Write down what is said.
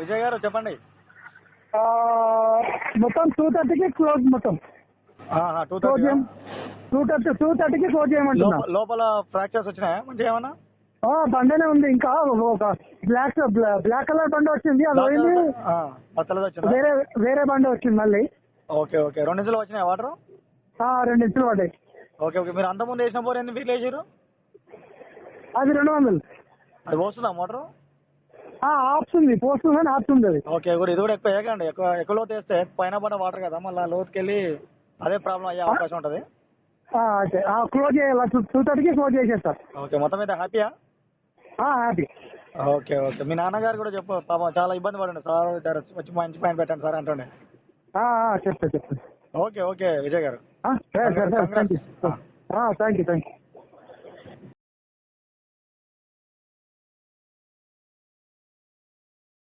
విజయ్ గారు చెప్పండి. మొత్తం 2:30కి క్లోజ్. మొత్తం 2:30కి క్లోజ్ చేయమంటున్నా. లోపల ఫ్రాక్చర్స్ వచ్చినాయా మంచిగా ఏమన్నా? బండనే ఉంది. ఇంకా ఒక బ్లాక్ కలర్ బండి వచ్చింది, అది పోయింది. వేరే బండి వచ్చింది మళ్ళీ. Okay okay. 2 ఇంచులు వచ్చినాయి వాటర్? 2 ఇంచులు పడ్డాయి. Okay okay. మీరు అంత ముందు వేసిన బోర్ ఎన్ని ఫీట్లు వేసారు? అది 200. అది పోస్తుందా మోటారు? ఆపుతుంది, పోస్తుంది కానీ ఆపుతుంది అది. ఓకే. ఇది కూడా ఎక్కువ వేయకండి. ఎక్కువ లోతు వేస్తే పైన పడిన వాటర్ కదా, మళ్ళీ లోతుకెళ్ళి అదే ప్రాబ్లం అయ్యే అవకాశం ఉంటుంది. ఓకే, క్లోజ్ చేయాలి. 2:30కి క్లోజ్ చేసేస్తా. ఓకే. మొత్తం అయితే హ్యాపీయా? హ్యాపీ. Okay okay. మీ నాన్నగారు కూడా చెప్పు, పాపం చాలా ఇబ్బంది పడండి సార్, వచ్చి మంచి పాయింట్ పెట్టండి సార్ అంటుండే. చెప్తా. ఓకే ఓకే విజయ్ గారు. Thank you.